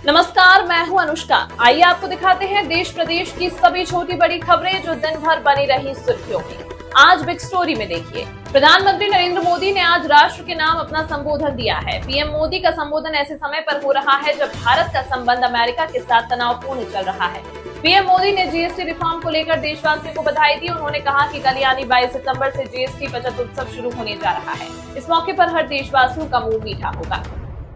नमस्कार, मैं हूं अनुष्का। आइए आपको दिखाते हैं देश प्रदेश की सभी छोटी बड़ी खबरें जो दिन भर बनी रही सुर्खियों में। आज बिग स्टोरी में देखिए, प्रधानमंत्री नरेंद्र मोदी ने आज राष्ट्र के नाम अपना संबोधन दिया है। पीएम मोदी का संबोधन ऐसे समय पर हो रहा है जब भारत का संबंध अमेरिका के साथ तनावपूर्ण चल रहा है। पीएम मोदी ने जीएसटी रिफॉर्म को लेकर देशवासियों को बधाई दी। उन्होंने कहा कि कल यानी 22 सितंबर से जीएसटी बचत उत्सव शुरू होने जा रहा है। इस मौके पर हर देशवासियों का मुंह मीठा होगा।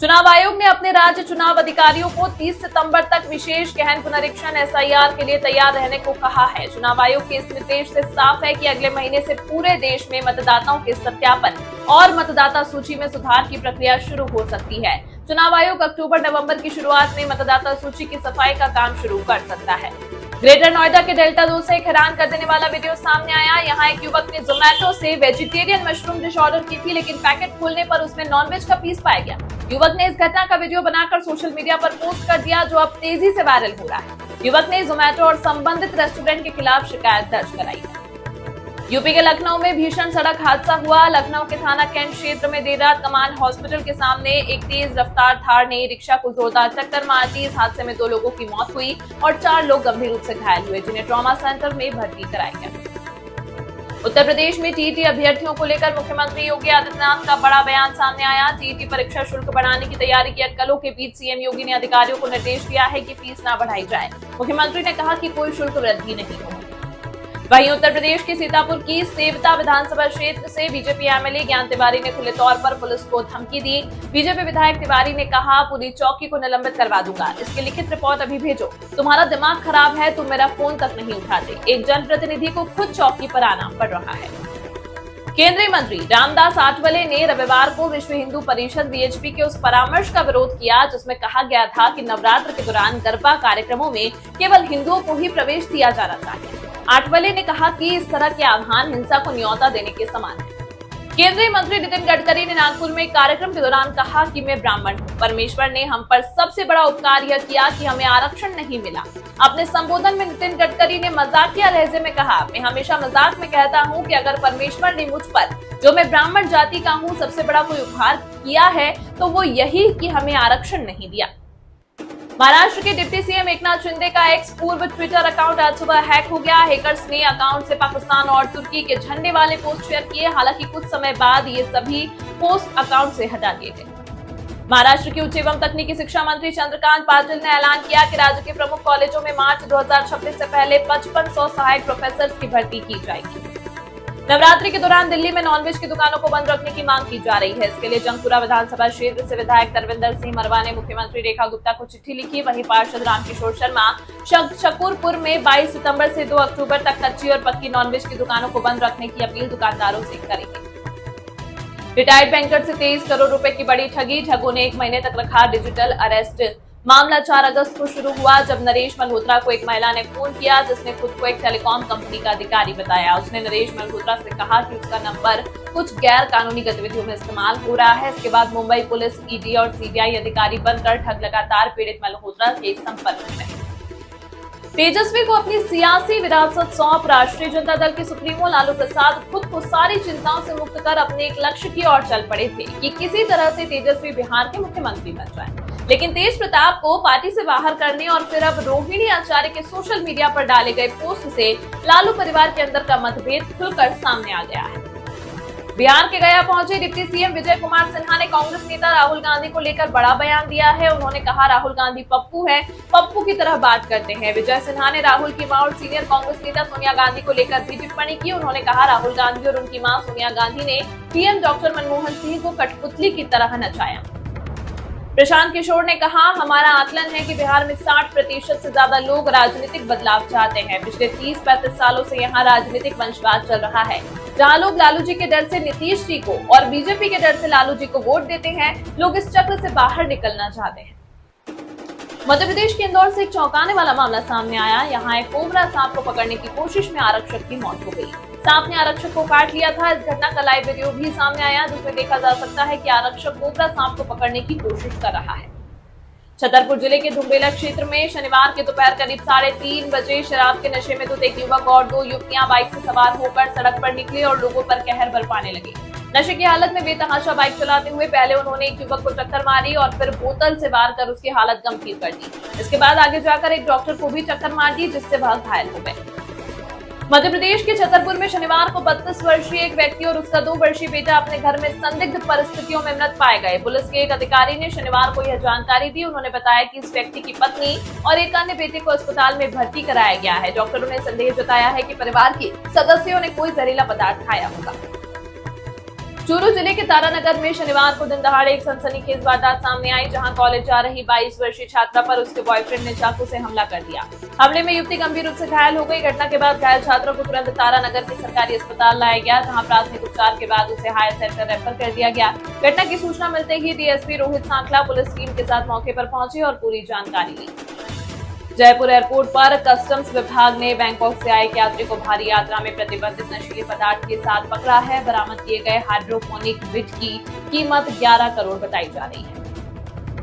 चुनाव आयोग ने अपने राज्य चुनाव अधिकारियों को 30 सितंबर तक विशेष गहन पुनरीक्षण एसआईआर के लिए तैयार रहने को कहा है। चुनाव आयोग के इस निर्देश से साफ है कि अगले महीने से पूरे देश में मतदाताओं के सत्यापन और मतदाता सूची में सुधार की प्रक्रिया शुरू हो सकती है। चुनाव आयोग अक्टूबर-नवंबर की शुरुआत में मतदाता सूची की सफाई का काम शुरू कर सकता है। ग्रेटर नोएडा के डेल्टा 2 से एक हैरान कर देने वाला वीडियो सामने आया। यहाँ एक युवक ने जोमेटो से वेजिटेरियन मशरूम डिश ऑर्डर की थी, लेकिन पैकेट खोलने पर उसमें नॉनवेज का पीस पाया गया। युवक ने इस घटना का वीडियो बनाकर सोशल मीडिया पर पोस्ट कर दिया, जो अब तेजी से वायरल हो रहा है। युवक ने जोमेटो और संबंधित रेस्टोरेंट के खिलाफ शिकायत दर्ज कराई है। यूपी के लखनऊ में भीषण सड़क हादसा हुआ। लखनऊ के थाना कैंट क्षेत्र में देर रात कमान हॉस्पिटल के सामने एक तेज रफ्तार थार ने रिक्शा को जोरदार टक्कर मार दी। इस हादसे में 2 लोगों की मौत हुई और 4 लोग गंभीर रूप से घायल हुए, जिन्हें ट्रॉमा सेंटर में भर्ती कराया गया। उत्तर प्रदेश में टीईटी अभ्यर्थियों को लेकर मुख्यमंत्री योगी आदित्यनाथ का बड़ा बयान सामने आया। टीईटी परीक्षा शुल्क बढ़ाने की तैयारी की अटकलों के बीच सीएम योगी ने अधिकारियों को निर्देश दिया है कि फीस न बढ़ाई जाए। मुख्यमंत्री ने कहा कि कोई शुल्क वृद्धि नहीं होगी। वहीं उत्तर प्रदेश के सीतापुर की सेवता विधानसभा क्षेत्र से बीजेपी एमएलए ज्ञान तिवारी ने खुले तौर पर पुलिस को धमकी दी। बीजेपी विधायक तिवारी ने कहा, पूरी चौकी को निलंबित करवा दूंगा, इसकी लिखित रिपोर्ट अभी भेजो। तुम्हारा दिमाग खराब है, तुम मेरा फोन तक नहीं उठाते। एक जनप्रतिनिधि को खुद चौकी पर आना पड़ रहा है। केंद्रीय मंत्री रामदास आठवले ने रविवार को विश्व हिंदू परिषद वीएचपी के उस परामर्श का विरोध किया जिसमें कहा गया था कि नवरात्र के दौरान गरबा कार्यक्रमों में केवल हिंदुओं को ही प्रवेश दिया जाना चाहिए। आठवले ने कहा कि इस तरह के आह्वान हिंसा को न्योता देने के समान है। केंद्रीय मंत्री नितिन गडकरी ने नागपुर में एक कार्यक्रम के दौरान कहा कि मैं ब्राह्मण हूँ। परमेश्वर ने हम पर सबसे बड़ा उपकार यह किया कि हमें आरक्षण नहीं मिला। अपने संबोधन में नितिन गडकरी ने मजाकिया लहजे में कहा, मैं हमेशा मजाक में कहता हूँ कि अगर परमेश्वर ने मुझ पर, जो मैं ब्राह्मण जाति का हूँ, सबसे बड़ा कोई उपकार किया है तो वो यही कि हमें आरक्षण नहीं दिया। महाराष्ट्र के डिप्टी सीएम एकनाथ शिंदे का एक्स पूर्व ट्विटर अकाउंट आज सुबह हैक हो गया। हैकर्स ने अकाउंट से पाकिस्तान और तुर्की के झंडे वाले पोस्ट शेयर किए। हालांकि कुछ समय बाद ये सभी पोस्ट अकाउंट से हटा दिए गए। महाराष्ट्र के उच्च एवं तकनीकी शिक्षा मंत्री चंद्रकांत पाटिल ने ऐलान किया कि राज्य के प्रमुख कॉलेजों में मार्च 2026 से पहले 5500 सहायक प्रोफेसर की भर्ती की जाएगी। नवरात्रि के दौरान दिल्ली में नॉनवेज की दुकानों को बंद रखने की मांग की जा रही है। इसके लिए जंगपुरा विधानसभा क्षेत्र से विधायक तरविंदर सिंह मरवा ने मुख्यमंत्री रेखा गुप्ता को चिट्ठी लिखी। वहीं पार्षद रामकिशोर शर्मा शकूरपुर में 22 सितंबर से 2 अक्टूबर तक कच्ची और पक्की नॉनवेज की दुकानों को बंद रखने की अपील दुकानदारों से करेंगे। रिटायर्ड बैंकर से 23 करोड़ रुपए की बड़ी ठगी। ठगों ने 1 महीने तक रखा डिजिटल अरेस्ट। मामला 4 अगस्त को शुरू हुआ जब नरेश मल्होत्रा को एक महिला ने फोन किया जिसने खुद को एक टेलीकॉम कंपनी का अधिकारी बताया। उसने नरेश मल्होत्रा से कहा कि उसका नंबर कुछ गैर कानूनी गतिविधियों में इस्तेमाल हो रहा है। इसके बाद मुंबई पुलिस, ईडी और सीबीआई अधिकारी बनकर ठग लगातार पीड़ित मल्होत्रा के संपर्क में रहे। तेजस्वी को अपनी सियासी विरासत सौंप राष्ट्रीय जनता दल के सुप्रीमो लालू प्रसाद खुद को सारी चिंताओं से मुक्त कर अपने एक लक्ष्य की ओर चल पड़े थे कि किसी तरह से तेजस्वी बिहार के मुख्यमंत्री बन जाए। लेकिन तेज प्रताप को पार्टी से बाहर करने और फिर अब रोहिणी आचार्य के सोशल मीडिया पर डाले गए पोस्ट से लालू परिवार के अंदर का मतभेद खुलकर सामने आ गया है। बिहार के गया पहुंचे डिप्टी सीएम विजय कुमार सिन्हा ने कांग्रेस नेता राहुल गांधी को लेकर बड़ा बयान दिया है। उन्होंने कहा, राहुल गांधी पप्पू है, पप्पू की तरह बात करते हैं। विजय सिन्हा ने राहुल की मां और सीनियर कांग्रेस नेता सोनिया गांधी को लेकर भी टिप्पणी की। उन्होंने कहा, राहुल गांधी और उनकी मां सोनिया गांधी ने पीएम डॉक्टर मनमोहन सिंह को कठपुतली की तरह नचाया। प्रशांत किशोर ने कहा, हमारा आकलन है कि बिहार में 60% से ज्यादा लोग राजनीतिक बदलाव चाहते हैं। पिछले 30-35 सालों से यहाँ राजनीतिक वंशवाद चल रहा है। जहाँ लोग लालू जी के डर से नीतीश जी को और बीजेपी के डर से लालू जी को वोट देते हैं, लोग इस चक्र से बाहर निकलना चाहते हैं। मध्य प्रदेश के इंदौर से एक चौंकाने वाला मामला सामने आया। यहाँ एक कोबरा सांप को पकड़ने की कोशिश में आरक्षक की मौत हो गई। सांप ने आरक्षक को काट लिया था। इस घटना का लाइव वीडियो भी सामने आया जिसमें देखा जा सकता है कि आरक्षक कोबरा सांप को पकड़ने की कोशिश कर रहा है। छतरपुर जिले के धुंबेला क्षेत्र में शनिवार के दोपहर करीब 3:30 बजे शराब के नशे में धुत एक युवक और 2 युवतियां बाइक से सवार होकर सड़क पर निकले और लोगों पर कहर बरपाने लगे। नशे की हालत में बेतहाशा बाइक चलाते हुए पहले उन्होंने एक युवक को टक्कर मारी और फिर बोतल से वार कर उसकी हालत गंभीर कर दी। इसके बाद आगे जाकर एक डॉक्टर को भी टक्कर मार दी, जिससे वह घायल हो गए। मध्य प्रदेश के छतरपुर में शनिवार को 32 वर्षीय एक व्यक्ति और उसका 2 वर्षीय बेटा अपने घर में संदिग्ध परिस्थितियों में मृत पाए गए। पुलिस के एक अधिकारी ने शनिवार को यह जानकारी दी। उन्होंने बताया कि इस व्यक्ति की पत्नी और एक अन्य बेटे को अस्पताल में भर्ती कराया गया है। डॉक्टरों ने संदेह जताया है कि परिवार के सदस्यों ने कोई जहरीला पदार्थ खाया होगा। चूरू जिले के तारानगर में शनिवार को दिन दहाड़े एक सनसनीखेज वारदात सामने आई, जहां कॉलेज जा रही 22 वर्षीय छात्रा पर उसके बॉयफ्रेंड ने चाकू से हमला कर दिया। हमले में युवती गंभीर रूप से घायल हो गई। घटना के बाद घायल छात्रा को तुरंत तारानगर के सरकारी अस्पताल लाया गया, जहां प्राथमिक उपचार के बाद उसे हायर सेंटर रेफर कर दिया गया। घटना की सूचना मिलते ही DSP Rohit Sankhla police team के साथ मौके पर पहुंचे और पूरी जानकारी ली। जयपुर एयरपोर्ट पर कस्टम्स विभाग ने बैंकॉक से आए एक यात्री को भारी यात्रा में प्रतिबंधित नशीले पदार्थ के साथ पकड़ा है। बरामद किए गए हाइड्रोपोनिक विट की कीमत 11 करोड़ बताई जा रही है।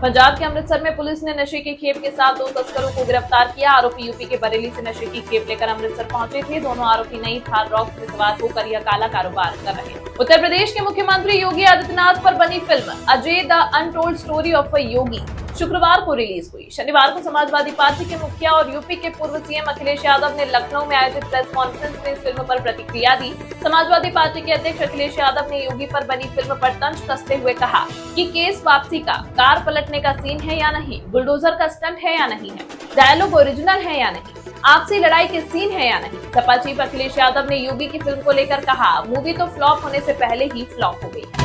पंजाब के अमृतसर में पुलिस ने नशे की खेप के साथ 2 तस्करों को गिरफ्तार किया। आरोपी यूपी के बरेली से नशे की खेप लेकर अमृतसर पहुंचे थे। दोनों आरोपी नई थार रॉक्स में सवार होकर यह काला कारोबार कर रहे हैं। उत्तर प्रदेश के मुख्यमंत्री योगी आदित्यनाथ पर बनी film Ajey the untold story of a Yogi शुक्रवार को रिलीज हुई। शनिवार को समाजवादी पार्टी के मुखिया और यूपी के पूर्व सीएम अखिलेश यादव ने लखनऊ में आयोजित प्रेस कॉन्फ्रेंस में इस फिल्म पर प्रतिक्रिया दी। समाजवादी पार्टी के अध्यक्ष अखिलेश यादव ने योगी पर बनी फिल्म पर तंज कसते हुए कहा कि केस वापसी का, कार पलटने का सीन है या नहीं, बुलडोजर का स्टंट है या नहीं है, डायलॉग ओरिजिनल है या नहीं, आपसी लड़ाई के सीन है या नहीं। सपा चीफ अखिलेश यादव ने योगी की फिल्म को लेकर कहा, मूवी तो फ्लॉप होने से पहले ही फ्लॉप हो गई है।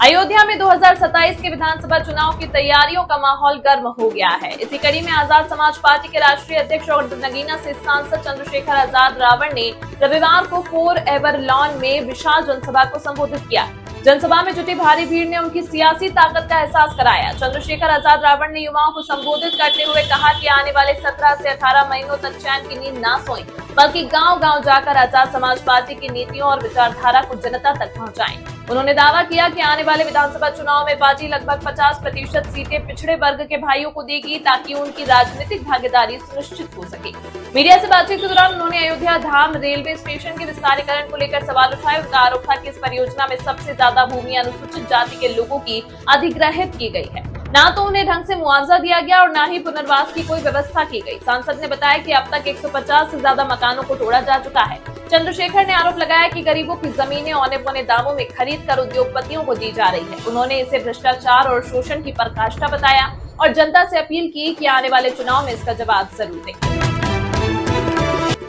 अयोध्या में 2027 के विधानसभा चुनाव की तैयारियों का माहौल गर्म हो गया है। इसी कड़ी में आजाद समाज पार्टी के राष्ट्रीय अध्यक्ष और नगीना से सांसद चंद्रशेखर आजाद रावण ने रविवार को फोर एवर लॉन में विशाल जनसभा को संबोधित किया। जनसभा में जुटी भारी भीड़ ने उनकी सियासी ताकत का एहसास कराया। चंद्रशेखर आजाद रावण ने युवाओं को संबोधित करते हुए कहा कि आने वाले 17 से 18 महीनों तक चैन की नींद ना सोएं, बल्कि गांव-गांव जाकर आजाद समाज पार्टी की नीतियों और विचारधारा को जनता तक पहुंचाएं। उन्होंने दावा किया कि आने वाले विधानसभा चुनाव में पार्टी लगभग 50% सीटें पिछड़े वर्ग के भाइयों को देगी, ताकि उनकी राजनीतिक भागीदारी सुनिश्चित हो सके। मीडिया से बातचीत के दौरान उन्होंने अयोध्या धाम रेलवे स्टेशन के विस्तारीकरण को लेकर सवाल उठाए। उनका आरोप था कि इस परियोजना में सबसे ज्यादा भूमि अनुसूचित जाति के लोगों की अधिग्रहित की गई है। ना तो उन्हें ढंग से मुआवजा दिया गया और न ही पुनर्वास की कोई व्यवस्था की गई। सांसद ने बताया कि अब तक 150 से ज्यादा मकानों को तोड़ा जा चुका है। चंद्रशेखर ने आरोप लगाया कि गरीबों की जमीनें औने पौने दामों में खरीद कर उद्योगपतियों को दी जा रही है। उन्होंने इसे भ्रष्टाचार और शोषण की पराकाष्ठा बताया और जनता से अपील की कि आने वाले चुनाव में इसका जवाब जरूर दें।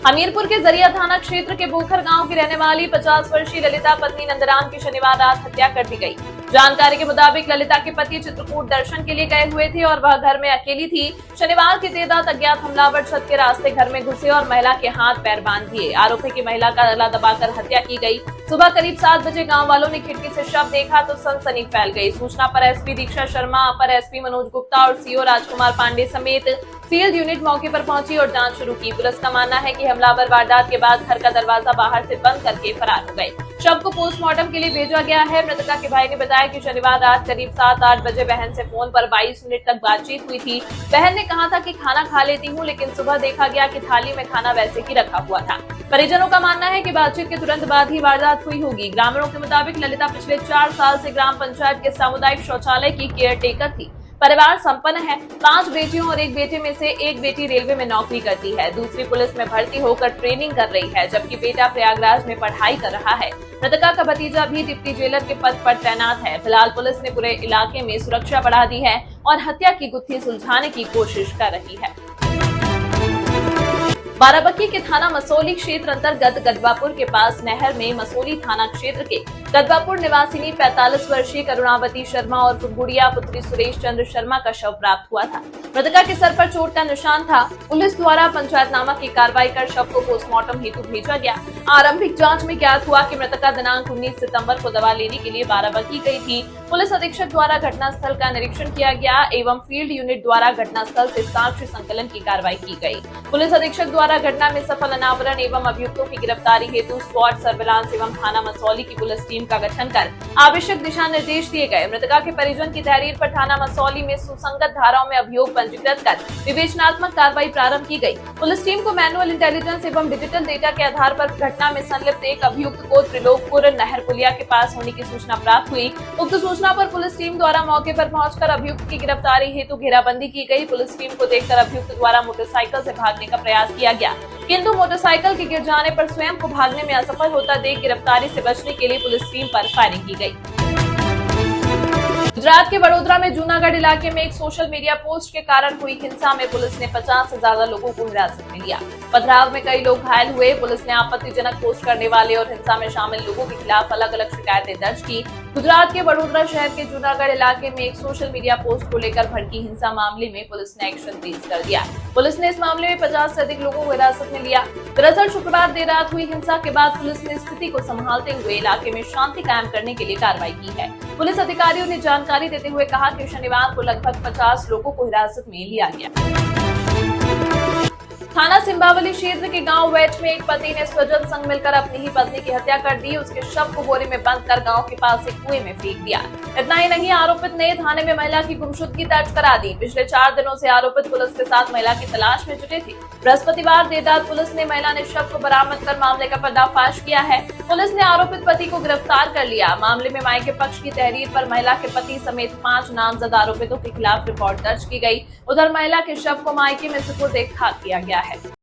हमीरपुर के जरिया थाना क्षेत्र के बोखर गांव की रहने वाली 50 वर्षीय ललिता पत्नी नंदराम की शनिवार रात हत्या कर दी गई। जानकारी के मुताबिक ललिता के पति चित्रकूट दर्शन के लिए गए हुए थे और वह घर में अकेली थी। शनिवार की देर रात अज्ञात हमलावर छत के रास्ते घर में घुसे और महिला के हाथ पैर बांध दिए। आरोपी की महिला का गला दबाकर हत्या की गई। सुबह करीब 7 बजे गांव वालों ने खिड़की से शव देखा तो सनसनी फैल गई। सूचना पर एसपी दीक्षा शर्मा, अपर एसपी मनोज गुप्ता और सीओ राजकुमार पांडे समेत फील्ड यूनिट मौके पर पहुंची और जांच शुरू की। पुलिस का मानना है कि हमलावर वारदात के बाद घर का दरवाजा बाहर से बंद करके फरार हो गए। शव को पोस्टमार्टम के लिए भेजा गया है। मृतका के भाई ने बताया कि शनिवार रात करीब 7-8 बजे बहन से फोन पर 22 मिनट तक बातचीत हुई थी। बहन ने कहा था कि खाना खा लेती हूँ, लेकिन सुबह देखा गया कि थाली में खाना वैसे ही रखा हुआ था। परिजनों का मानना है कि बातचीत के तुरंत बाद ही वारदात हुई होगी। ग्रामीणों के मुताबिक ललिता पिछले 4 साल से ग्राम पंचायत के सामुदायिक शौचालय की केयर टेकर थी। परिवार संपन्न है। 5 बेटियों और 1 बेटे में से 1 बेटी रेलवे में नौकरी करती है, दूसरी पुलिस में भर्ती होकर ट्रेनिंग कर रही है, जबकि बेटा प्रयागराज में पढ़ाई कर रहा है। मृतका का भतीजा भी डिप्टी जेलर के पद पर तैनात है। फिलहाल पुलिस ने पूरे इलाके में सुरक्षा बढ़ा दी है और हत्या की गुत्थी सुलझाने की कोशिश कर रही है। बाराबंकी के थाना मसौली क्षेत्र अंतर्गत गदवापुर के पास नहर में मसौली थाना क्षेत्र के गदवापुर निवासिनी 45 वर्षीय करुणावती शर्मा और गुड़िया पुत्री सुरेश चंद्र शर्मा का शव प्राप्त हुआ था। मृतका के सर पर चोट का निशान था। पुलिस द्वारा पंचायतनामा की कार्रवाई कर शव को पोस्टमार्टम हेतु भेजा गया। आरंभिक जांच में ज्ञात हुआ कि मृतका दिनांक 19 सितंबर को दवा लेने के लिए बाराबंकी गई थी। पुलिस अधीक्षक द्वारा घटनास्थल का निरीक्षण किया गया एवं फील्ड यूनिट द्वारा घटनास्थल से साक्ष्य संकलन की कार्रवाई की गई। पुलिस अधीक्षक द्वारा घटना में सफल अनावरण एवं अभियुक्तों की गिरफ्तारी हेतु स्क्वाड सर्विलांस एवं थाना मसौली की पुलिस टीम का गठन कर आवश्यक दिशा निर्देश दिए गए। मृतका के परिजन की तहरीर पर थाना मसौली में सुसंगत धाराओं में अभियोग पंजीकृत कर विवेचनात्मक कार्रवाई प्रारंभ की गई। पुलिस टीम को मैनुअल इंटेलिजेंस एवं डिजिटल डेटा के आधार पर घटना में संलिप्त एक अभियुक्त को त्रिलोकपुर नहर पुलिया के पास होने की सूचना प्राप्त हुई। उक्त सूचना पर पुलिस टीम द्वारा मौके पर पहुंचकर अभियुक्त की गिरफ्तारी हेतु घेराबंदी की गई। पुलिस टीम को देखकर अभियुक्त द्वारा मोटरसाइकिल से भागने का प्रयास किया गया, किंतु मोटरसाइकिल के गिर जाने पर स्वयं को भागने में असफल होता देख गिरफ्तारी से बचने के लिए पुलिस टीम पर फायरिंग की गई। गुजरात के वडोदरा में जूनागढ़ इलाके में एक सोशल मीडिया पोस्ट के कारण हुई हिंसा में पुलिस ने 50 से ज्यादा लोगों को हिरासत में लिया। पथराव में कई लोग घायल हुए। पुलिस ने आपत्तिजनक पोस्ट करने वाले और हिंसा में शामिल लोगों के खिलाफ अलग अलग शिकायतें दर्ज की। गुजरात के वडोदरा शहर के जूनागढ़ इलाके में एक सोशल मीडिया पोस्ट को लेकर भड़की हिंसा मामले में पुलिस ने एक्शन तेज कर दिया। पुलिस ने इस मामले में 50 से अधिक लोगों को हिरासत में लिया। दरअसल शुक्रवार देर रात हुई हिंसा के बाद पुलिस ने स्थिति को संभालते हुए इलाके में शांति कायम करने के लिए कार्रवाई की है। पुलिस अधिकारियों ने जानकारी देते हुए कहा कि शनिवार को लगभग 50 लोगों को हिरासत में लिया गया। थाना सिंबावली क्षेत्र के गांव वेट में एक पति ने स्वजन संग मिलकर अपनी ही पत्नी की हत्या कर दी। उसके शव को बोरे में बंद कर गांव के पास एक कुएं में फेंक दिया। इतना ही नहीं, आरोपित ने थाने में महिला की गुमशुदगी दर्ज करा दी। पिछले 4 दिनों से आरोपित पुलिस के साथ महिला की तलाश में जुटे थे। बृहस्पतिवार देर रात पुलिस ने महिला ने शव को बरामद कर मामले का पर्दाफाश किया है। पुलिस ने आरोपित पति को गिरफ्तार कर लिया। मामले में मायके पक्ष की तहरीर पर महिला के पति समेत 5 नामजद आरोपितों के खिलाफ रिपोर्ट दर्ज की गई। उधर महिला के शव को मायके में सुपुर्द खाक किया गया है।